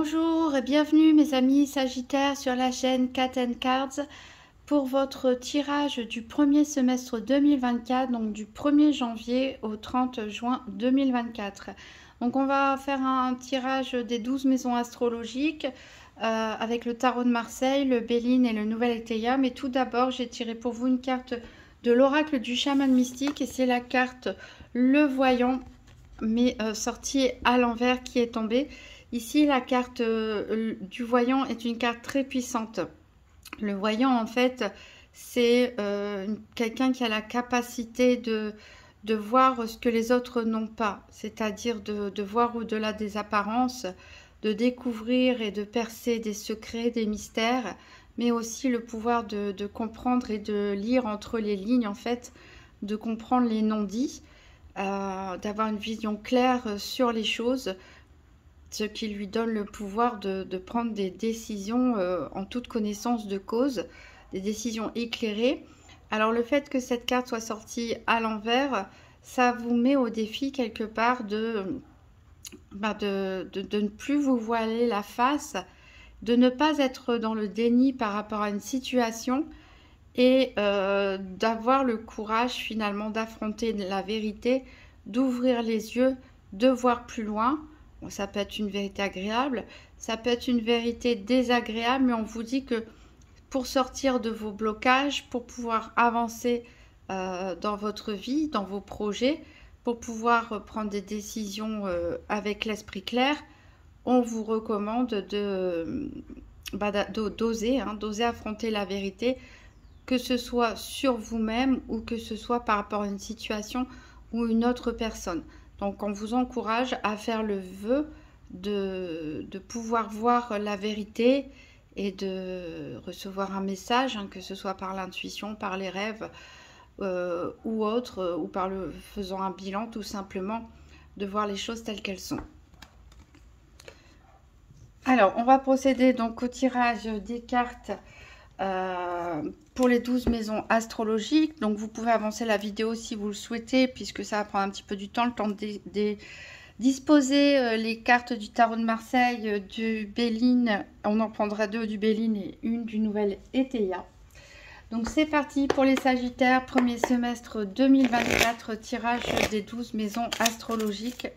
Bonjour et bienvenue mes amis Sagittaires sur la chaîne Cat & Cards pour votre tirage du premier semestre 2024, donc du 1er janvier au 30 juin 2024. Donc on va faire un tirage des 12 maisons astrologiques avec le tarot de Marseille, le Béline et le Nouvel Éteia. Mais tout d'abord, j'ai tiré pour vous une carte de l'oracle du chaman mystique et c'est la carte Le Voyant, mais sortie à l'envers qui est tombée. Ici, la carte du voyant est une carte très puissante. Le voyant, en fait, c'est quelqu'un qui a la capacité de voir ce que les autres n'ont pas, c'est-à-dire de voir au-delà des apparences, de découvrir et de percer des secrets, des mystères, mais aussi le pouvoir de comprendre et de lire entre les lignes, en fait, de comprendre les non-dits, d'avoir une vision claire sur les choses, ce qui lui donne le pouvoir de prendre des décisions en toute connaissance de cause, des décisions éclairées. Alors le fait que cette carte soit sortie à l'envers, ça vous met au défi quelque part de ne plus vous voiler la face, de ne pas être dans le déni par rapport à une situation et d'avoir le courage finalement d'affronter la vérité, d'ouvrir les yeux, de voir plus loin. Bon, ça peut être une vérité agréable, ça peut être une vérité désagréable, mais on vous dit que pour sortir de vos blocages, pour pouvoir avancer dans votre vie, dans vos projets, pour pouvoir prendre des décisions avec l'esprit clair, on vous recommande d'oser affronter la vérité, que ce soit sur vous-même ou que ce soit par rapport à une situation ou une autre personne. Donc on vous encourage à faire le vœu de pouvoir voir la vérité et de recevoir un message, que ce soit par l'intuition, par les rêves ou autre, ou faisant un bilan tout simplement, de voir les choses telles qu'elles sont. Alors on va procéder donc au tirage des cartes pour les 12 maisons astrologiques. Donc vous pouvez avancer la vidéo si vous le souhaitez, puisque ça va prendre un petit peu du temps, le temps de disposer les cartes du tarot de Marseille, du Béline. On en prendra 2 du Béline et une du Nouvel Éteia. Donc c'est parti pour les Sagittaires, premier semestre 2024, tirage des 12 maisons astrologiques.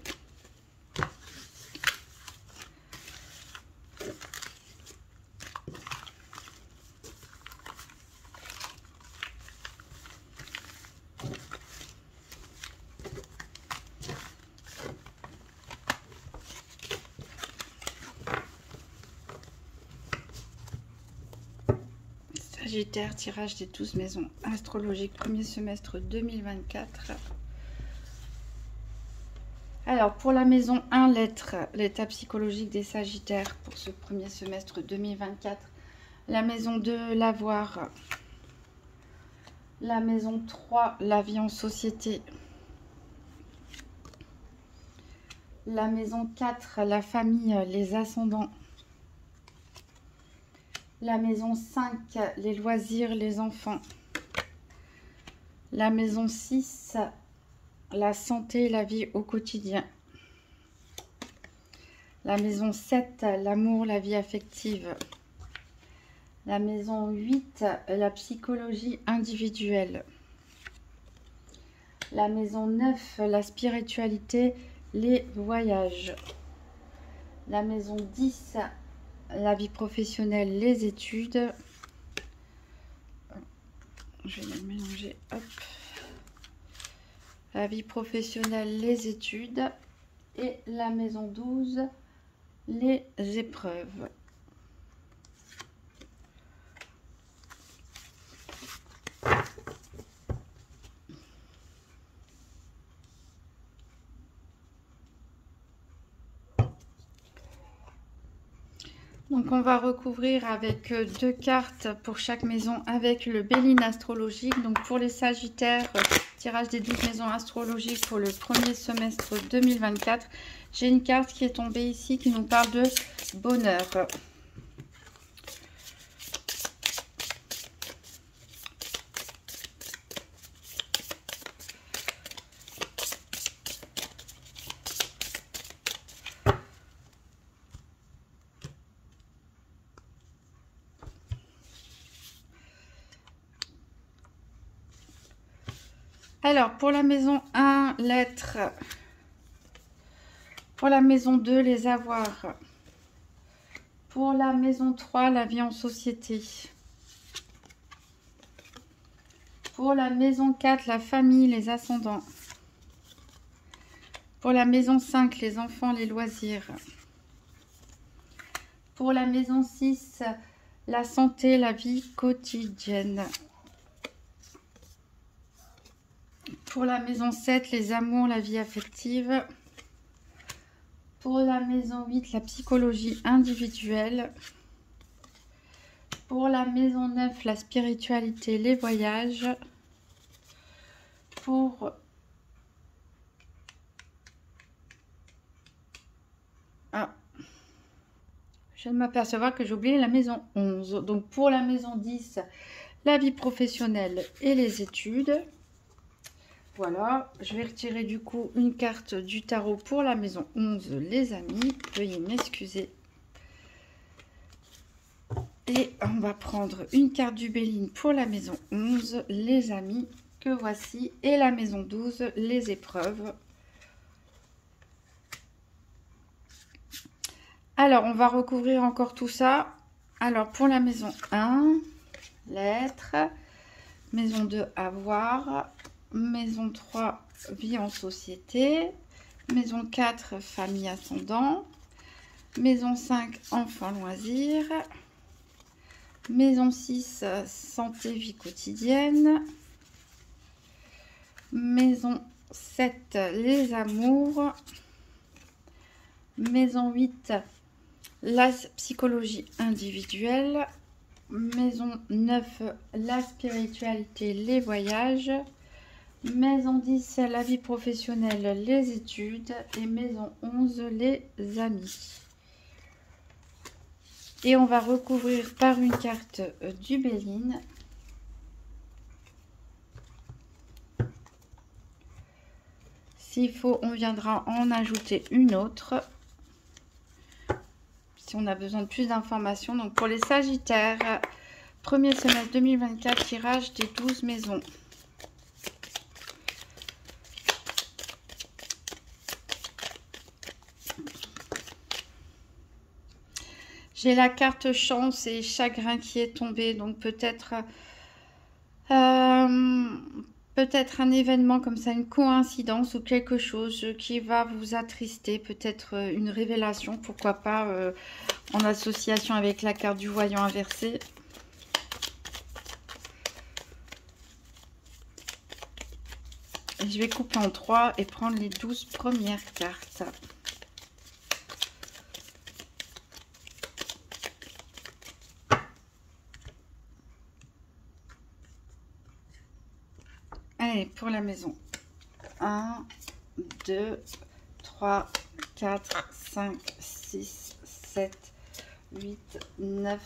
Sagittaire, tirage des 12 maisons astrologiques, premier semestre 2024. Alors, pour la maison 1, l'état psychologique des Sagittaires pour ce premier semestre 2024. La maison 2, l'avoir. La maison 3, la vie en société. La maison 4, la famille, les ascendants. La maison 5, les loisirs, les enfants. La maison 6, la santé, la vie au quotidien. La maison 7, l'amour, la vie affective. La maison 8, la psychologie individuelle. La maison 9, la spiritualité, les voyages. La maison 10, la vie professionnelle, les études. Je vais les mélanger. Hop. La vie professionnelle, les études. Et la maison 12, les épreuves. Donc on va recouvrir avec 2 cartes pour chaque maison avec le Béline astrologique. Donc pour les Sagittaires, tirage des 12 maisons astrologiques pour le premier semestre 2024. J'ai une carte qui est tombée ici qui nous parle de bonheur. Alors, pour la maison 1, l'être. Pour la maison 2, les avoirs. Pour la maison 3, la vie en société. Pour la maison 4, la famille, les ascendants. Pour la maison 5, les enfants, les loisirs. Pour la maison 6, la santé, la vie quotidienne. Pour la maison 7, les amours, la vie affective. Pour la maison 8, la psychologie individuelle. Pour la maison 9, la spiritualité, les voyages. Pour je viens de m'apercevoir que j'ai oublié la maison 11. Donc pour la maison 10, la vie professionnelle et les études. Voilà, je vais retirer du coup une carte du tarot pour la maison 11, les amis. Veuillez m'excuser. Et on va prendre une carte du Béline pour la maison 11, les amis, que voici. Et la maison 12, les épreuves. Alors, on va recouvrir encore tout ça. Alors, pour la maison 1, l'être. Maison 2, avoir. Maison 3, vie en société. Maison 4, famille ascendant. Maison 5, enfants loisirs. Maison 6, santé, vie quotidienne. Maison 7, les amours. Maison 8, la psychologie individuelle. Maison 9, la spiritualité, les voyages. Maison 10, la vie professionnelle, les études. Et maison 11, les amis. Et on va recouvrir par une carte du Béline. S'il faut, on viendra en ajouter une autre. Si on a besoin de plus d'informations. Donc pour les Sagittaires, premier semestre 2024, tirage des 12 maisons. J'ai la carte chance et chagrin qui est tombée, donc peut-être peut-être un événement comme ça, une coïncidence ou quelque chose qui va vous attrister, peut-être une révélation, pourquoi pas en association avec la carte du voyant inversé. Et je vais couper en 3 et prendre les 12 premières cartes. Allez, pour la maison. 1, 2, 3, 4, 5, 6, 7, 8, 9,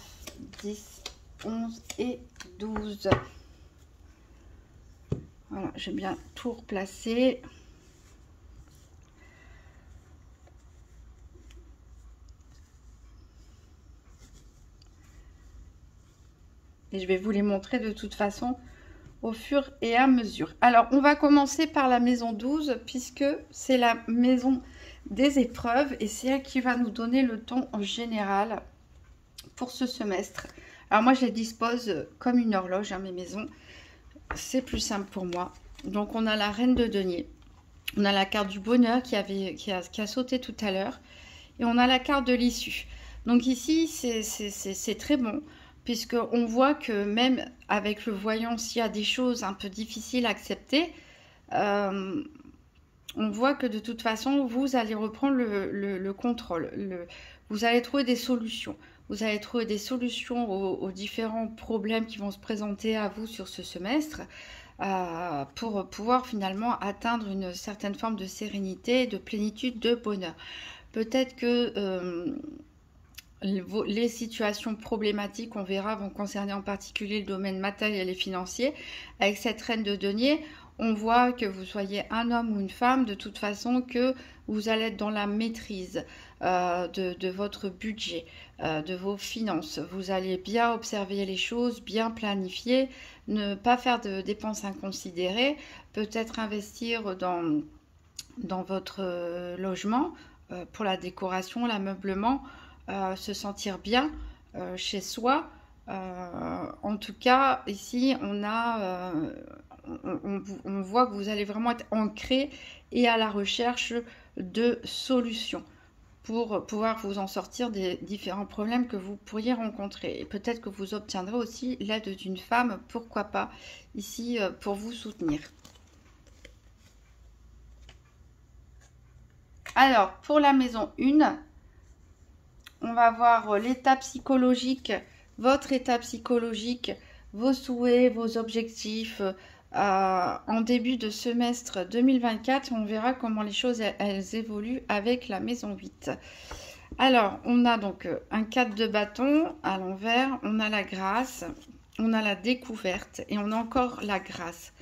10, 11 et 12. Voilà, j'ai bien tout replacé. Et je vais vous les montrer de toute façon au fur et à mesure. Alors, on va commencer par la maison 12, puisque c'est la maison des épreuves et c'est elle qui va nous donner le ton en général pour ce semestre. Alors, moi, je les dispose comme une horloge, mes maisons. C'est plus simple pour moi. Donc, on a la reine de denier. On a la carte du bonheur qui a sauté tout à l'heure. Et on a la carte de l'issue. Donc, ici, c'est très bon. Puisqu'on voit que même avec le voyant, s'il y a des choses un peu difficiles à accepter, on voit que de toute façon, vous allez reprendre le contrôle. Vous allez trouver des solutions. Vous allez trouver des solutions aux différents problèmes qui vont se présenter à vous sur ce semestre pour pouvoir finalement atteindre une certaine forme de sérénité, de plénitude, de bonheur. Peut-être que les situations problématiques, on verra, vont concerner en particulier le domaine matériel et financier. Avec cette reine de denier, on voit que vous soyez un homme ou une femme, de toute façon que vous allez être dans la maîtrise de votre budget, de vos finances. Vous allez bien observer les choses, bien planifier, ne pas faire de dépenses inconsidérées, peut-être investir dans votre logement pour la décoration, l'ameublement, se sentir bien chez soi. En tout cas, ici, on voit que vous allez vraiment être ancré et à la recherche de solutions pour pouvoir vous en sortir des différents problèmes que vous pourriez rencontrer. Et peut-être que vous obtiendrez aussi l'aide d'une femme, pourquoi pas, ici, pour vous soutenir. Alors, pour la maison 1, on va voir l'état psychologique, votre état psychologique, vos souhaits, vos objectifs en début de semestre 2024. On verra comment les choses elles évoluent avec la maison 8. Alors, on a donc un 4 de bâton à l'envers, on a la grâce, on a la découverte et on a encore la grâce.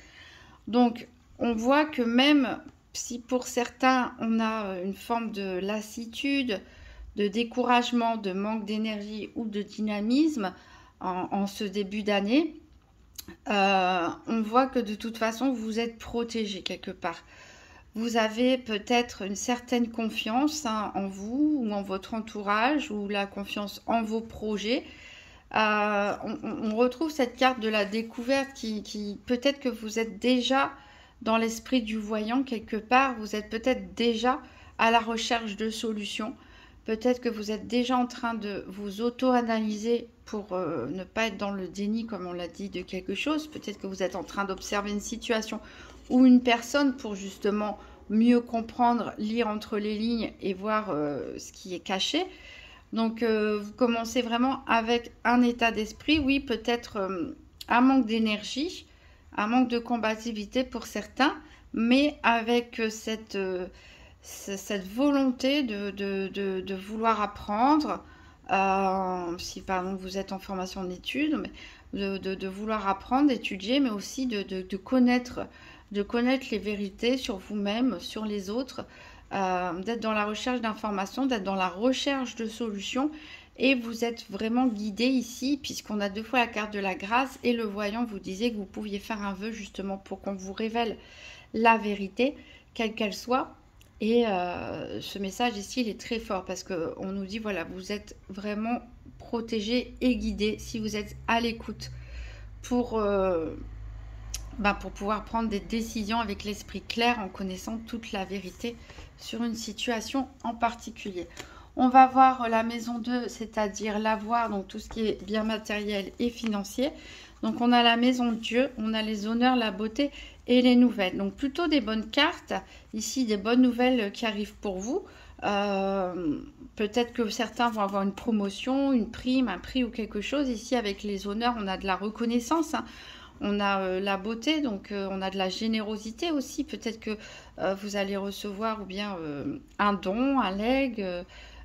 Donc, on voit que même si pour certains, on a une forme de lassitude, de découragement, de manque d'énergie ou de dynamisme en ce début d'année, on voit que de toute façon, vous êtes protégé quelque part. Vous avez peut-être une certaine confiance en vous ou en votre entourage ou la confiance en vos projets. On retrouve cette carte de la découverte qui peut-être que vous êtes déjà dans l'esprit du voyant quelque part. Vous êtes peut-être déjà à la recherche de solutions. Peut-être que vous êtes déjà en train de vous auto-analyser pour ne pas être dans le déni, comme on l'a dit, de quelque chose. Peut-être que vous êtes en train d'observer une situation ou une personne pour justement mieux comprendre, lire entre les lignes et voir ce qui est caché. Donc, vous commencez vraiment avec un état d'esprit, oui, peut-être un manque d'énergie, un manque de combativité pour certains, mais avec cette volonté de vouloir apprendre, si par exemple vous êtes en formation d'études, de vouloir apprendre, d'étudier, mais aussi de connaître les vérités sur vous-même, sur les autres, d'être dans la recherche d'informations, d'être dans la recherche de solutions. Et vous êtes vraiment guidé ici, puisqu'on a deux fois la carte de la grâce et le voyant vous disait que vous pouviez faire un vœu justement pour qu'on vous révèle la vérité, quelle qu'elle soit. Et ce message ici, il est très fort parce qu'on nous dit, voilà, vous êtes vraiment protégé et guidé si vous êtes à l'écoute pour pouvoir prendre des décisions avec l'esprit clair en connaissant toute la vérité sur une situation en particulier. On va voir la maison 2, c'est-à-dire l'avoir, donc tout ce qui est bien matériel et financier. Donc on a la maison de Dieu, on a les honneurs, la beauté et les nouvelles. Donc plutôt des bonnes cartes, ici des bonnes nouvelles qui arrivent pour vous. Peut-être que certains vont avoir une promotion, une prime, un prix ou quelque chose. Ici avec les honneurs, on a de la reconnaissance, hein. On a la beauté, donc on a de la générosité aussi. Peut-être que vous allez recevoir ou bien un don, un legs,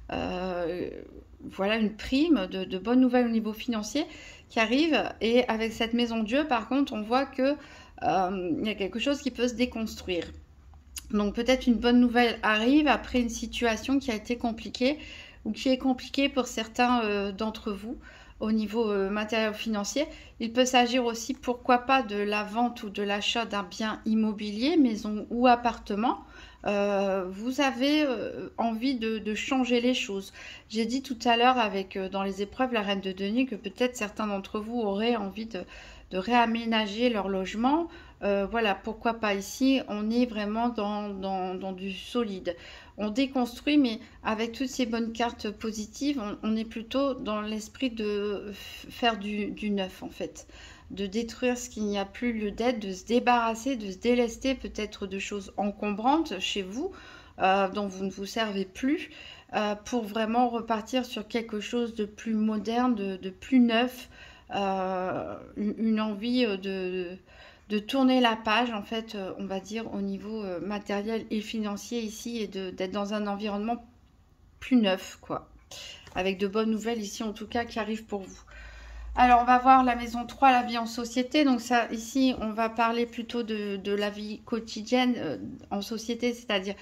voilà une prime de bonnes nouvelles au niveau financier qui arrive. Et avec cette maison Dieu, par contre, on voit que il y a quelque chose qui peut se déconstruire. Donc peut-être une bonne nouvelle arrive après une situation qui a été compliquée ou qui est compliquée pour certains d'entre vous au niveau matériel financier. Il peut s'agir aussi, pourquoi pas, de la vente ou de l'achat d'un bien immobilier, maison ou appartement. Vous avez envie de changer les choses. J'ai dit tout à l'heure dans les épreuves la reine de denier que peut-être certains d'entre vous auraient envie de réaménager leur logement. Voilà, pourquoi pas. Ici, on est vraiment dans du solide. On déconstruit, mais avec toutes ces bonnes cartes positives, on est plutôt dans l'esprit de faire du neuf, en fait. De détruire ce qu'il n'y a plus lieu d'être, de se débarrasser, de se délester peut-être de choses encombrantes chez vous, dont vous ne vous servez plus, pour vraiment repartir sur quelque chose de plus moderne, de plus neuf, une envie de tourner la page, en fait, on va dire, au niveau matériel et financier ici, et d'être dans un environnement plus neuf, quoi. Avec de bonnes nouvelles ici, en tout cas, qui arrivent pour vous. Alors, on va voir la maison 3, la vie en société. Donc ça, ici, on va parler plutôt de la vie quotidienne en société, c'est-à-dire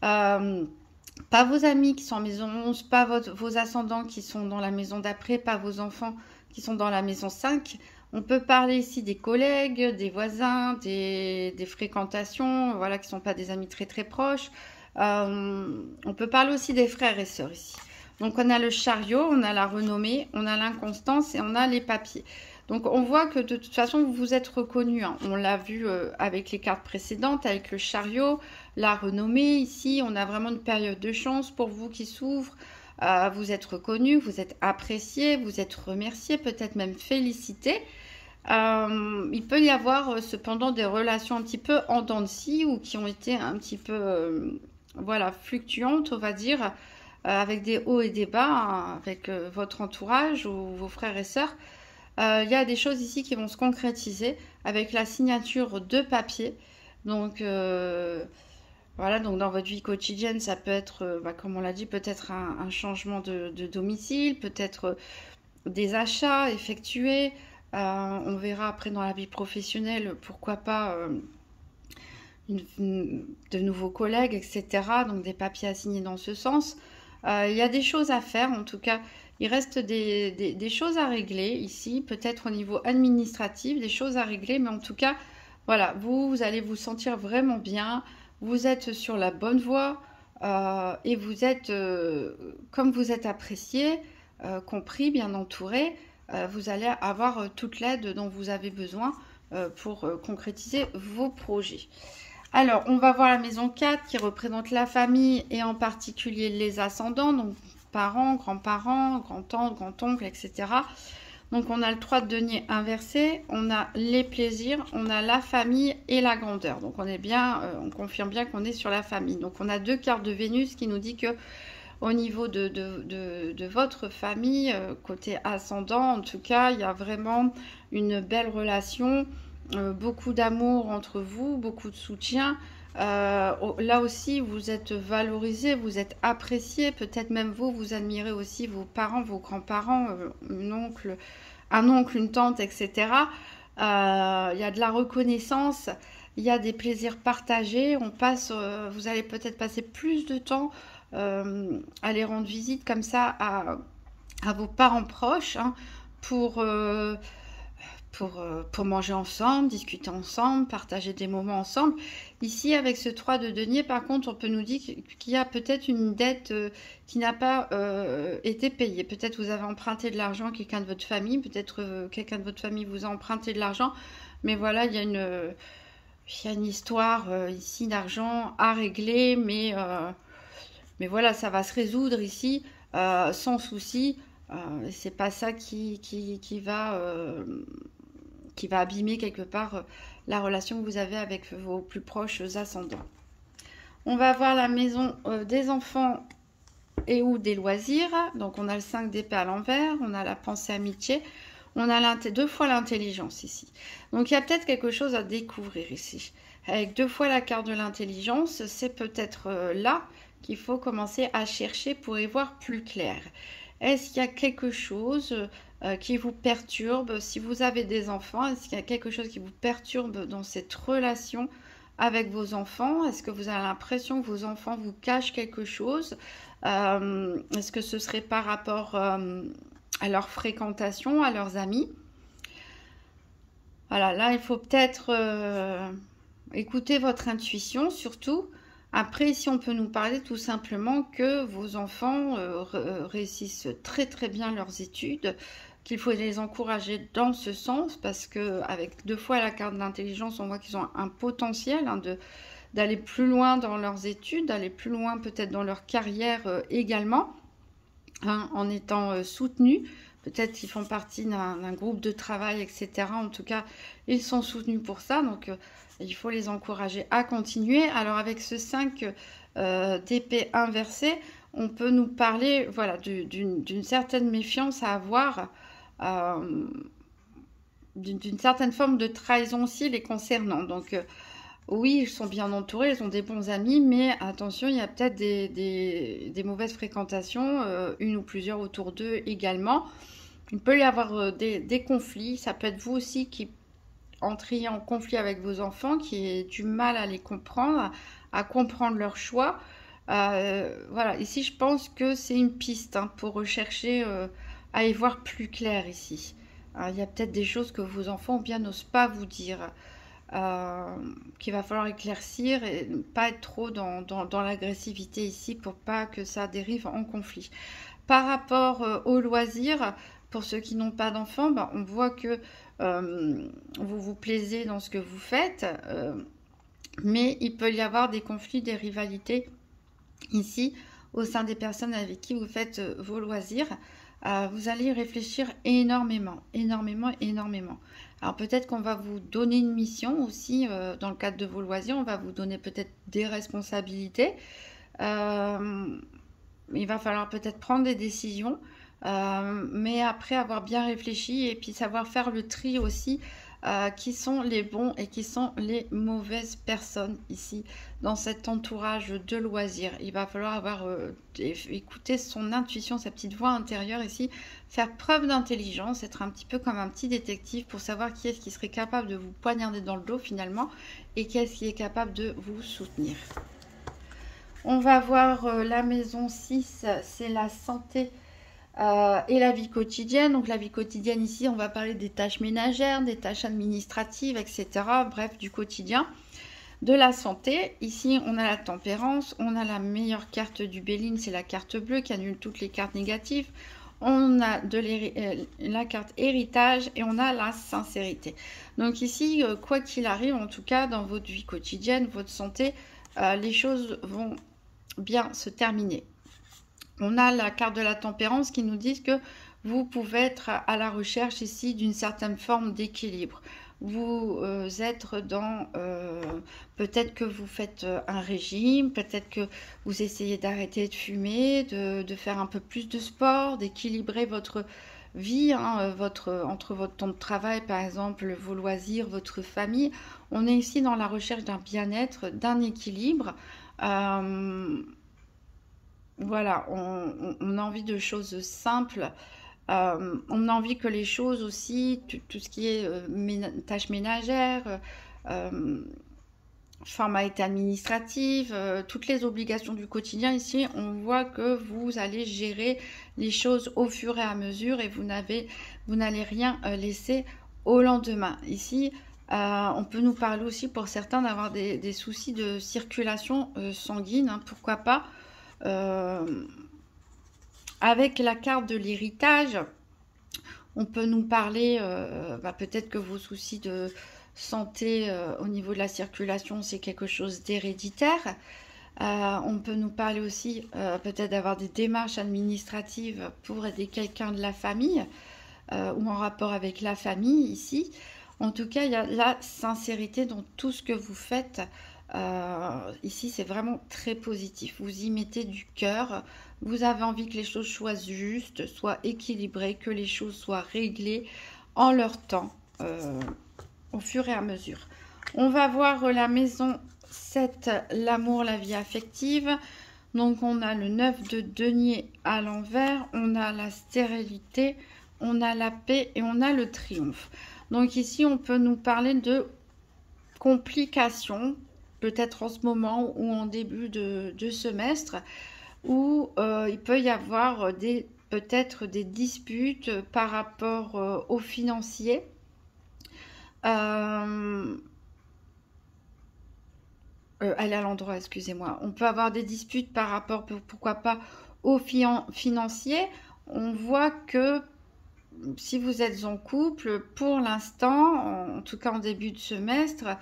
pas vos amis qui sont en maison 11, pas vos ascendants qui sont dans la maison d'après, pas vos enfants qui sont dans la maison 5. On peut parler ici des collègues, des voisins, des fréquentations, voilà, qui ne sont pas des amis très très proches. On peut parler aussi des frères et sœurs ici. Donc on a le chariot, on a la renommée, on a l'inconstance et on a les papiers. Donc on voit que de toute façon vous vous êtes reconnu, hein. On l'a vu avec les cartes précédentes, avec le chariot, la renommée. Ici on a vraiment une période de chance pour vous qui s'ouvre. Vous êtes reconnu, vous êtes apprécié, vous êtes remercié, peut-être même félicité. Il peut y avoir cependant des relations un petit peu en dents de scie ou qui ont été un petit peu voilà, fluctuantes, on va dire, avec des hauts et des bas, hein, avec votre entourage ou vos frères et sœurs. Il y a des choses ici qui vont se concrétiser avec la signature de papier. Donc voilà, donc dans votre vie quotidienne, ça peut être, comme on l'a dit, peut-être un changement de domicile, peut-être des achats effectués. On verra après dans la vie professionnelle, pourquoi pas de nouveaux collègues, etc. Donc des papiers à signer dans ce sens. Il y a des choses à faire, en tout cas, il reste des choses à régler ici, peut-être au niveau administratif, des choses à régler, mais en tout cas, voilà, vous allez vous sentir vraiment bien, vous êtes sur la bonne voie et vous êtes, comme vous êtes apprécié, compris, bien entouré, vous allez avoir toute l'aide dont vous avez besoin pour concrétiser vos projets. Alors, on va voir la maison 4 qui représente la famille et en particulier les ascendants, donc parents, grands-parents, grand-tantes, grand-oncles, etc. Donc, on a le 3 de denier inversé, on a les plaisirs, on a la famille et la grandeur. Donc, on est bien, on confirme bien qu'on est sur la famille. Donc, on a 2 cartes de Vénus qui nous dit que au niveau de votre famille, côté ascendant, en tout cas, il y a vraiment une belle relation. Beaucoup d'amour entre vous, beaucoup de soutien. Là aussi, vous êtes valorisé, vous êtes apprécié. Peut-être même vous admirez aussi vos parents, vos grands-parents, un oncle, une tante, etc. Il y a de la reconnaissance, il y a des plaisirs partagés. Vous allez peut-être passer plus de temps à les rendre visite comme ça à vos parents proches, hein, pour manger ensemble, discuter ensemble, partager des moments ensemble. Ici, avec ce 3 de denier, par contre, on peut nous dire qu'il y a peut-être une dette qui n'a pas été payée. Peut-être vous avez emprunté de l'argent à quelqu'un de votre famille, peut-être quelqu'un de votre famille vous a emprunté de l'argent, mais voilà, il y a une histoire ici d'argent à régler, mais voilà, ça va se résoudre ici sans souci. C'est pas ça qui va abîmer quelque part la relation que vous avez avec vos plus proches ascendants. On va voir la maison des enfants et ou des loisirs. Donc on a le 5 d'épée à l'envers, on a la pensée amitié, on a 2 fois l'intelligence ici. Donc il y a peut-être quelque chose à découvrir ici. Avec 2 fois la carte de l'intelligence, c'est peut-être là qu'il faut commencer à chercher pour y voir plus clair. Est-ce qu'il y a quelque chose qui vous perturbe? Si vous avez des enfants, est-ce qu'il y a quelque chose qui vous perturbe dans cette relation avec vos enfants? Est-ce que vous avez l'impression que vos enfants vous cachent quelque chose? Est-ce que ce serait par rapport à leur fréquentation, à leurs amis? Voilà, là, il faut peut-être écouter votre intuition, surtout. Après, ici, on peut nous parler tout simplement que vos enfants réussissent très très bien leurs études, qu'il faut les encourager dans ce sens, parce qu'avec 2 fois la carte d'intelligence, on voit qu'ils ont un potentiel d'aller plus loin dans leurs études, d'aller plus loin peut-être dans leur carrière également, hein, en étant soutenus. Peut-être qu'ils font partie d'un groupe de travail, etc. En tout cas, ils sont soutenus pour ça, donc il faut les encourager à continuer. Alors avec ce 5 d'épée inversée, on peut nous parler, voilà, d'une certaine méfiance à avoir, d'une certaine forme de trahison aussi les concernant. Donc oui, ils sont bien entourés, ils ont des bons amis, mais attention, il y a peut-être des mauvaises fréquentations, une ou plusieurs autour d'eux également. Il peut y avoir des conflits. Ça peut être vous aussi qui entrez en conflit avec vos enfants, qui avez du mal à les comprendre, à comprendre leurs choix. Voilà, ici je pense que c'est une piste hein, pour rechercher à y voir plus clair ici. Il y a peut-être des choses que vos enfants ou bien n'osent pas vous dire, qu'il va falloir éclaircir et ne pas être trop dans l'agressivité ici pour pas que ça dérive en conflit. Par rapport aux loisirs, pour ceux qui n'ont pas d'enfants, ben, on voit que vous vous plaisez dans ce que vous faites, mais il peut y avoir des conflits, des rivalités ici au sein des personnes avec qui vous faites vos loisirs. Vous allez réfléchir énormément, énormément, énormément. Alors peut-être qu'on va vous donner une mission aussi dans le cadre de vos loisirs, on va vous donner peut-être des responsabilités. Il va falloir peut-être prendre des décisions, mais après avoir bien réfléchi et puis savoir faire le tri aussi, qui sont les bons et qui sont les mauvaises personnes ici dans cet entourage de loisirs. Il va falloir avoir écouter son intuition, sa petite voix intérieure ici, faire preuve d'intelligence, être un petit peu comme un petit détective pour savoir qui est-ce qui serait capable de vous poignarder dans le dos finalement et qui est-ce qui est capable de vous soutenir. On va voir la maison 6, c'est la santé et la vie quotidienne. Donc la vie quotidienne ici, on va parler des tâches ménagères, des tâches administratives, etc. Bref, du quotidien. De la santé, ici on a la tempérance, on a la meilleure carte du Béline, c'est la carte bleue qui annule toutes les cartes négatives. On a la carte héritage et on a la sincérité. Donc ici, quoi qu'il arrive, en tout cas dans votre vie quotidienne, votre santé, les choses vont bien se terminer. On a la carte de la tempérance qui nous dit que vous pouvez être à la recherche ici d'une certaine forme d'équilibre. Vous êtes dans, peut-être que vous faites un régime, peut-être que vous essayez d'arrêter de fumer, de faire un peu plus de sport, d'équilibrer votre vie, hein, entre votre temps de travail par exemple, vos loisirs, votre famille. On est ici dans la recherche d'un bien-être, d'un équilibre. Voilà, on a envie de choses simples. On a envie que les choses aussi, tout ce qui est tâches ménagères, formalités administratives, toutes les obligations du quotidien, ici, on voit que vous allez gérer les choses au fur et à mesure et vous n'allez rien laisser au lendemain. Ici, on peut nous parler aussi pour certains d'avoir des soucis de circulation sanguine, hein, pourquoi pas. Avec la carte de l'héritage, on peut nous parler, peut-être que vos soucis de santé au niveau de la circulation, c'est quelque chose d'héréditaire. On peut nous parler aussi peut-être d'avoir des démarches administratives pour aider quelqu'un de la famille ou en rapport avec la famille ici. En tout cas, il y a la sincérité dans tout ce que vous faites. Ici, c'est vraiment très positif. Vous y mettez du cœur. Vous avez envie que les choses soient justes, soient équilibrées, que les choses soient réglées en leur temps, au fur et à mesure. On va voir la maison 7, l'amour, la vie affective. Donc, on a le 9 de denier à l'envers. On a la stérilité, on a la paix et on a le triomphe. Donc, ici, on peut nous parler de complications, peut-être en ce moment ou en début de semestre, où il peut y avoir peut-être des disputes par rapport aux financiers. Elle est à l'endroit, excusez-moi. On peut avoir des disputes par rapport, pourquoi pas, aux financiers. On voit que si vous êtes en couple, pour l'instant, en tout cas en début de semestre,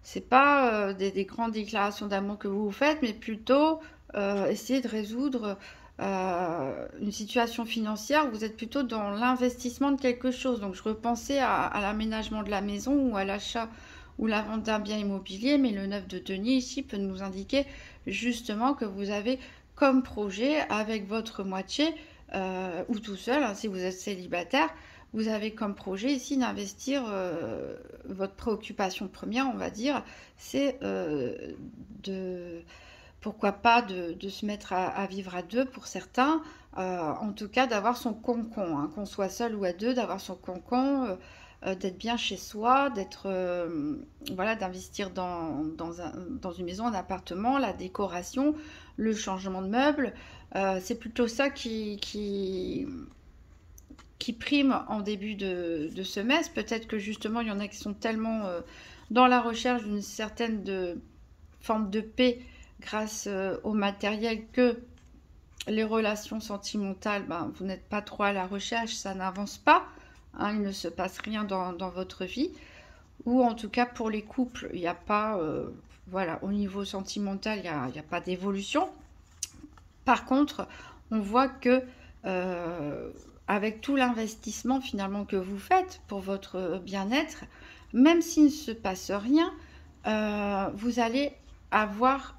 c'est pas des grandes déclarations d'amour que vous faites, mais plutôt essayer de résoudre une situation financière où vous êtes plutôt dans l'investissement de quelque chose. Donc je repensais à l'aménagement de la maison ou à l'achat ou la vente d'un bien immobilier, mais le 9 de denier ici peut nous indiquer justement que vous avez comme projet avec votre moitié ou tout seul, hein, si vous êtes célibataire, vous avez comme projet ici d'investir, votre préoccupation première, on va dire, c'est pourquoi pas de se mettre à vivre à deux pour certains, en tout cas d'avoir son cocon, hein, qu'on soit seul ou à deux, d'avoir son cocon, d'être bien chez soi, d'être, voilà, d'investir dans une maison, un appartement, la décoration, le changement de meubles. C'est plutôt ça qui prime en début de semestre. Peut-être que justement, il y en a qui sont tellement dans la recherche d'une certaine forme de paix grâce au matériel que les relations sentimentales, ben, vous n'êtes pas trop à la recherche, ça n'avance pas, hein, il ne se passe rien dans votre vie, ou en tout cas pour les couples, il n'y a pas, voilà, au niveau sentimental, il n'y a pas d'évolution. Par contre, on voit que avec tout l'investissement finalement que vous faites pour votre bien-être, même s'il ne se passe rien, vous allez avoir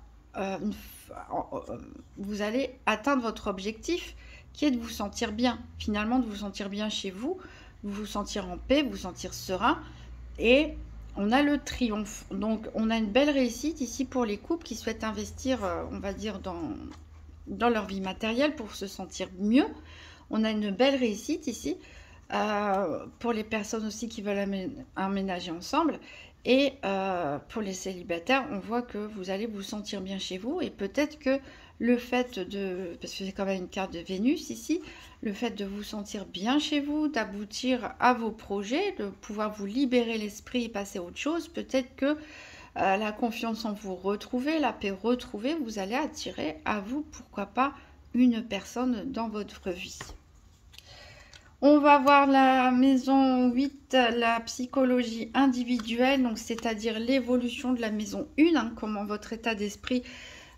vous allez atteindre votre objectif qui est de vous sentir bien, finalement de vous sentir bien chez vous, vous sentir en paix, vous sentir serein, et on a le triomphe. Donc on a une belle réussite ici pour les couples qui souhaitent investir, on va dire, dans leur vie matérielle pour se sentir mieux. On a une belle réussite ici pour les personnes aussi qui veulent aménager ensemble. Et pour les célibataires, on voit que vous allez vous sentir bien chez vous. Et peut-être que le fait parce que c'est quand même une carte de Vénus ici, le fait de vous sentir bien chez vous, d'aboutir à vos projets, de pouvoir vous libérer l'esprit et passer à autre chose, peut-être que la confiance en vous retrouvée, la paix retrouvée, vous allez attirer à vous, pourquoi pas, une personne dans votre vie. On va voir la maison 8, la psychologie individuelle, donc c'est-à-dire l'évolution de la maison 1, hein, comment votre état d'esprit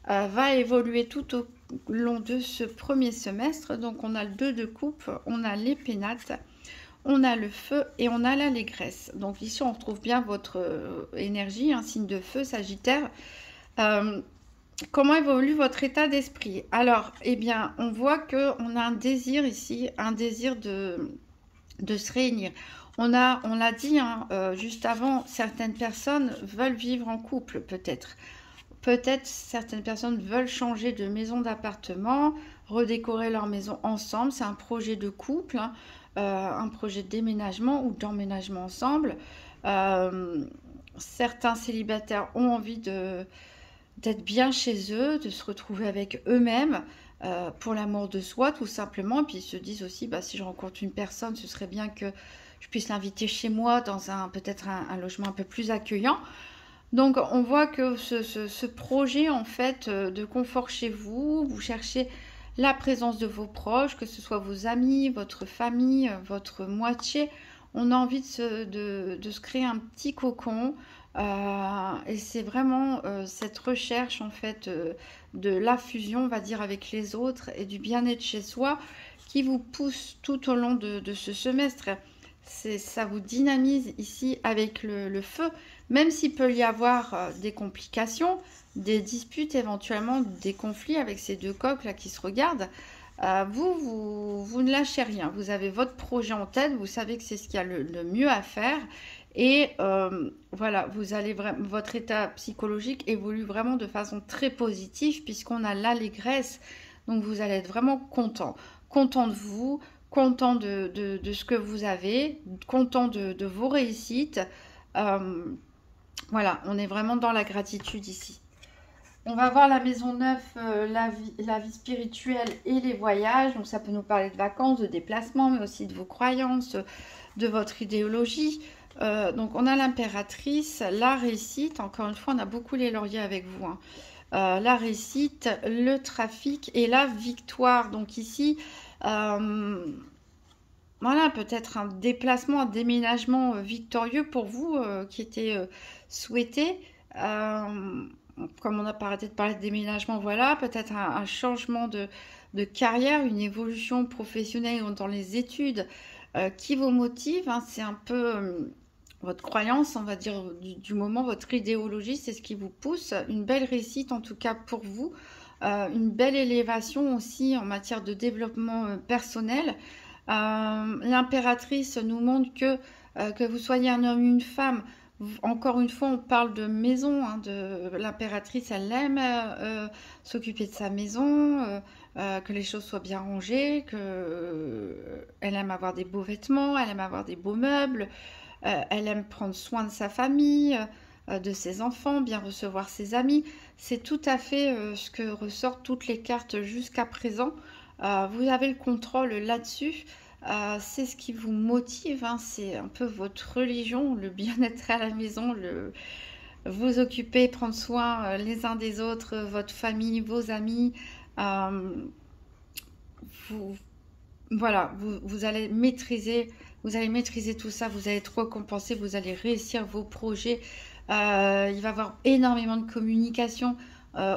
va évoluer tout au long de ce premier semestre. Donc on a le 2 de coupe, on a les pénates, on a le feu et on a l'allégresse. Donc ici on retrouve bien votre énergie, un signe de feu, Sagittaire. Comment évolue votre état d'esprit? Alors, eh bien, on voit qu'on a un désir ici, un désir de se réunir. On l'a dit hein, juste avant, certaines personnes veulent vivre en couple, peut-être. Peut-être certaines personnes veulent changer de maison, d'appartement, redécorer leur maison ensemble. C'est un projet de couple, hein, un projet de déménagement ou d'emménagement ensemble. Certains célibataires ont envie d'être bien chez eux, de se retrouver avec eux-mêmes pour l'amour de soi tout simplement. Et puis ils se disent aussi, bah, si je rencontre une personne, ce serait bien que je puisse l'inviter chez moi dans peut-être un logement un peu plus accueillant. Donc on voit que ce projet en fait de confort chez vous, vous cherchez la présence de vos proches, que ce soit vos amis, votre famille, votre moitié. On a envie de se créer un petit cocon. Et c'est vraiment cette recherche en fait de la fusion, on va dire, avec les autres et du bien-être chez soi qui vous pousse tout au long de ce semestre. Ça vous dynamise ici avec le feu, même s'il peut y avoir des complications, des disputes, éventuellement des conflits avec ces deux coqs là qui se regardent. Vous ne lâchez rien, vous avez votre projet en tête, vous savez que c'est ce qu'il y a le mieux à faire. Et voilà, votre état psychologique évolue vraiment de façon très positive puisqu'on a l'allégresse. Donc vous allez être vraiment content de vous, content de ce que vous avez, content de vos réussites. Voilà, on est vraiment dans la gratitude ici. On va voir la maison 9, la vie spirituelle et les voyages. Donc ça peut nous parler de vacances, de déplacements, mais aussi de vos croyances, de votre idéologie. Donc on a l'impératrice, la réussite, encore une fois on a beaucoup les lauriers avec vous, hein. La réussite, le trafic et la victoire. Donc ici, voilà, peut-être un déplacement, un déménagement victorieux pour vous qui était souhaité. Comme on n'a pas arrêté de parler de déménagement, voilà, peut-être un changement de carrière, une évolution professionnelle dans les études qui vous motive, hein. C'est un peu votre croyance, on va dire, du moment, votre idéologie, c'est ce qui vous pousse. Une belle réussite en tout cas pour vous, une belle élévation aussi en matière de développement personnel. L'impératrice nous montre que vous soyez un homme ou une femme, Encore une fois, on parle de maison, hein, de l'impératrice, elle aime s'occuper de sa maison, que les choses soient bien rangées, elle aime avoir des beaux vêtements, elle aime avoir des beaux meubles, elle aime prendre soin de sa famille, de ses enfants, bien recevoir ses amis. C'est tout à fait ce que ressortent toutes les cartes jusqu'à présent. Vous avez le contrôle là-dessus. C'est ce qui vous motive, hein, c'est un peu votre religion, le bien-être à la maison, vous occuper, prendre soin les uns des autres, votre famille, vos amis. Euh, vous, voilà, vous allez maîtriser tout ça, vous allez être récompensé, vous allez réussir vos projets. Il va y avoir énormément de communication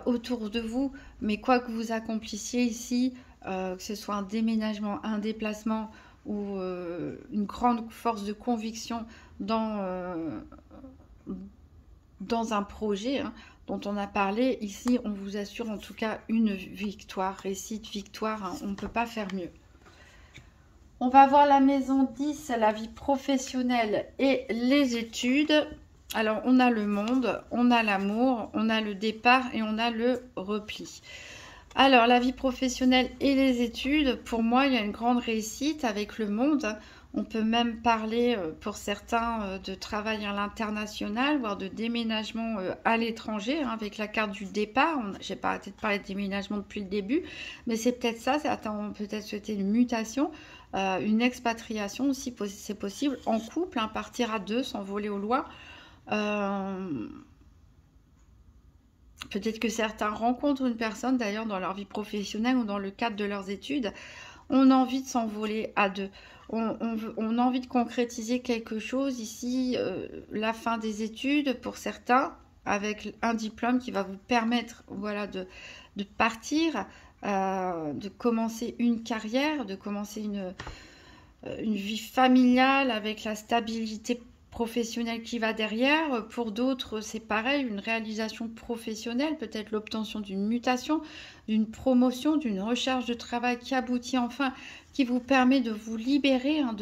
autour de vous, mais quoi que vous accomplissiez ici, que ce soit un déménagement, un déplacement ou une grande force de conviction dans un projet, hein, dont on a parlé, ici on vous assure en tout cas une victoire, réussite, victoire, hein, on ne peut pas faire mieux. On va voir la maison 10, la vie professionnelle et les études. Alors, on a le monde, on a l'amour, on a le départ et on a le repli. Alors, la vie professionnelle et les études, pour moi, il y a une grande réussite avec le monde. On peut même parler, pour certains, de travail à l'international, voire de déménagement à l'étranger, hein, avec la carte du départ. J'ai pas arrêté de parler de déménagement depuis le début, mais c'est peut-être ça. Certains ont peut-être souhaité une mutation, une expatriation aussi, c'est possible. En couple, hein, partir à deux, s'envoler au loin. Peut-être que certains rencontrent une personne d'ailleurs dans leur vie professionnelle ou dans le cadre de leurs études. On a envie de s'envoler à deux. On a envie de concrétiser quelque chose ici, la fin des études pour certains, avec un diplôme qui va vous permettre, voilà, de partir, de commencer une carrière, de commencer une vie familiale avec la stabilité professionnelle qui va derrière. Pour d'autres, c'est pareil, une réalisation professionnelle, peut-être l'obtention d'une mutation, d'une promotion, d'une recherche de travail qui aboutit enfin, qui vous permet de vous libérer, hein,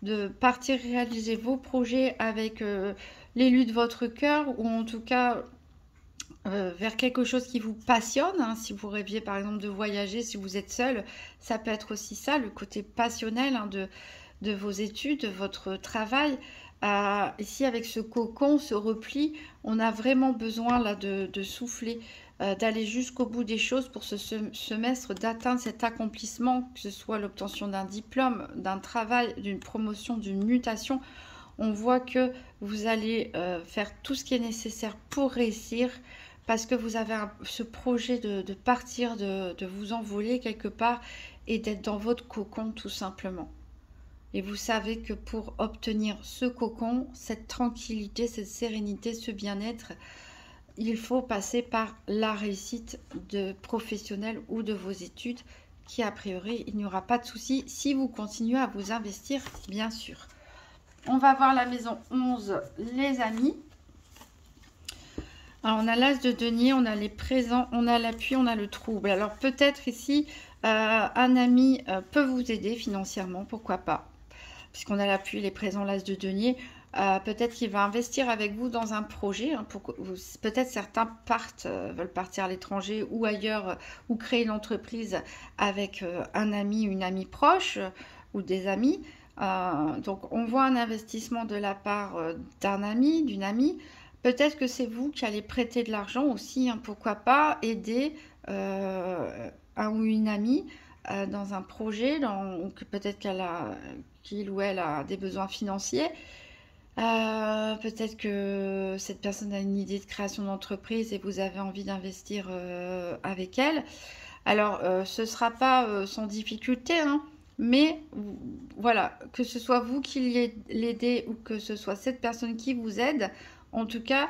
de partir réaliser vos projets avec l'élu de votre cœur, ou en tout cas vers quelque chose qui vous passionne, hein. Si vous rêviez par exemple de voyager, si vous êtes seul, ça peut être aussi ça, le côté passionnel, hein, de vos études, de votre travail. Ici, avec ce cocon, ce repli, on a vraiment besoin là de souffler, d'aller jusqu'au bout des choses pour ce semestre, d'atteindre cet accomplissement, que ce soit l'obtention d'un diplôme, d'un travail, d'une promotion, d'une mutation. On voit que vous allez faire tout ce qui est nécessaire pour réussir, parce que vous avez ce projet de partir, de vous envoler quelque part et d'être dans votre cocon tout simplement. Et vous savez que pour obtenir ce cocon, cette tranquillité, cette sérénité, ce bien-être, il faut passer par la réussite professionnelle ou de vos études, qui a priori, il n'y aura pas de souci si vous continuez à vous investir, bien sûr. On va voir la maison 11, les amis. Alors, on a l'as de denier, on a les présents, on a l'appui, on a le trouble. Alors, peut-être ici, un ami peut vous aider financièrement, pourquoi pas. Puisqu'on a l'appui, les présents, l'as de denier. Peut-être qu'il va investir avec vous dans un projet. Hein, peut-être certains veulent partir à l'étranger ou ailleurs, ou créer une entreprise avec un ami, une amie proche ou des amis. Donc, on voit un investissement de la part d'un ami, d'une amie. Peut-être que c'est vous qui allez prêter de l'argent aussi, hein, pourquoi pas aider un ou une amie dans un projet, peut-être qu'il ou elle a des besoins financiers. Peut-être que cette personne a une idée de création d'entreprise et vous avez envie d'investir avec elle. Alors, ce ne sera pas sans difficulté, hein, mais voilà, que ce soit vous qui l'aidez ou que ce soit cette personne qui vous aide, en tout cas,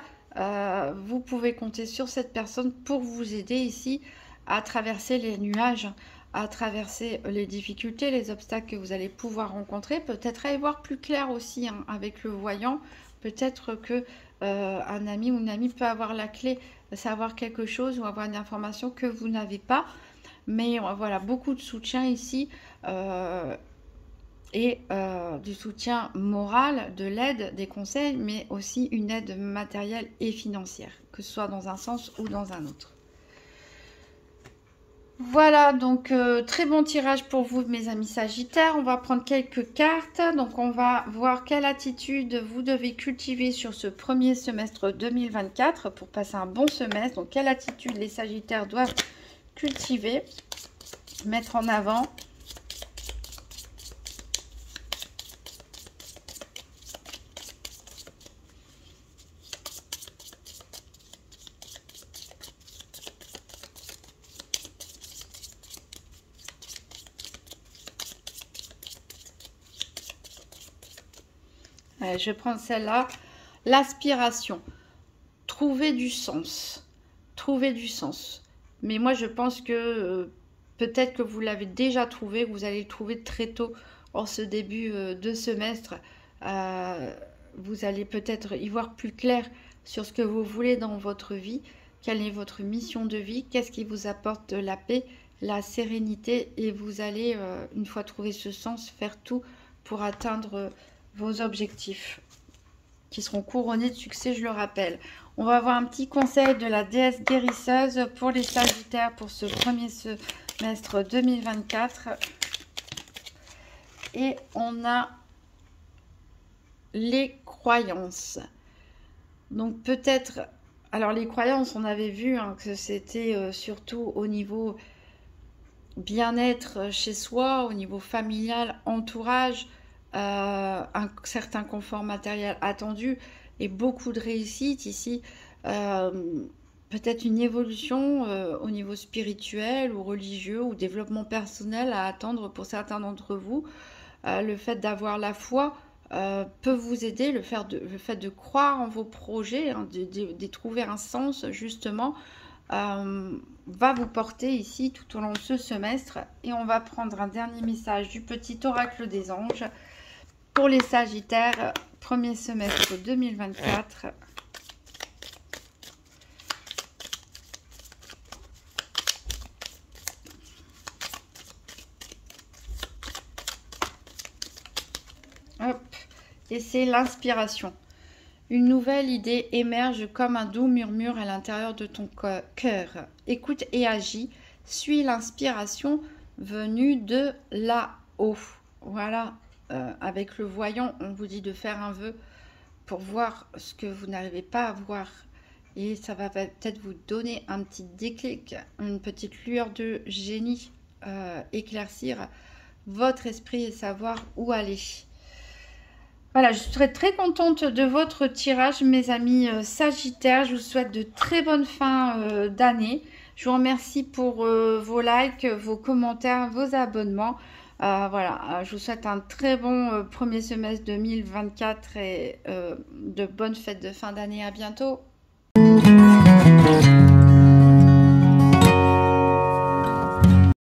vous pouvez compter sur cette personne pour vous aider ici à traverser les nuages, à traverser les difficultés, les obstacles que vous allez pouvoir rencontrer. Peut-être à y voir plus clair aussi, hein, avec le voyant. Peut-être que un ami ou une amie peut avoir la clé, savoir quelque chose ou avoir une information que vous n'avez pas. Mais voilà, beaucoup de soutien ici. et du soutien moral, de l'aide, des conseils, mais aussi une aide matérielle et financière, que ce soit dans un sens ou dans un autre. Voilà, donc très bon tirage pour vous, mes amis Sagittaires. On va prendre quelques cartes. Donc, on va voir quelle attitude vous devez cultiver sur ce premier semestre 2024 pour passer un bon semestre. Donc, quelle attitude les Sagittaires doivent cultiver, mettre en avant. Je vais prendre celle-là. L'aspiration. Trouver du sens. Trouver du sens. Mais moi, je pense que peut-être que vous l'avez déjà trouvé. Vous allez le trouver très tôt en ce début de semestre. Vous allez peut-être y voir plus clair sur ce que vous voulez dans votre vie. Quelle est votre mission de vie? Qu'est-ce qui vous apporte de la paix, la sérénité? Et vous allez, une fois trouvé ce sens, faire tout pour atteindre vos objectifs qui seront couronnés de succès, je le rappelle. On va avoir un petit conseil de la déesse guérisseuse pour les Sagittaires pour ce premier semestre 2024. Et on a les croyances. Donc peut-être, alors les croyances, on avait vu que c'était surtout au niveau bien-être chez soi, au niveau familial, entourage, un certain confort matériel attendu et beaucoup de réussite ici. Peut-être une évolution au niveau spirituel ou religieux ou développement personnel à attendre pour certains d'entre vous. Le fait d'avoir la foi peut vous aider, le fait de croire en vos projets, d'y trouver un sens justement, va vous porter ici tout au long de ce semestre. Et on va prendre un dernier message du petit oracle des anges pour les Sagittaires, premier semestre 2024. Hop, et c'est l'inspiration. Une nouvelle idée émerge comme un doux murmure à l'intérieur de ton cœur. Écoute et agis. Suis l'inspiration venue de là-haut. Voilà. Avec le voyant, on vous dit de faire un vœu pour voir ce que vous n'arrivez pas à voir. Et ça va peut-être vous donner un petit déclic, une petite lueur de génie, éclaircir votre esprit et savoir où aller. Voilà, je serai très contente de votre tirage, mes amis Sagittaires. Je vous souhaite de très bonnes fins d'année. Je vous remercie pour vos likes, vos commentaires, vos abonnements. Voilà, je vous souhaite un très bon premier semestre 2024 et de bonnes fêtes de fin d'année. À bientôt.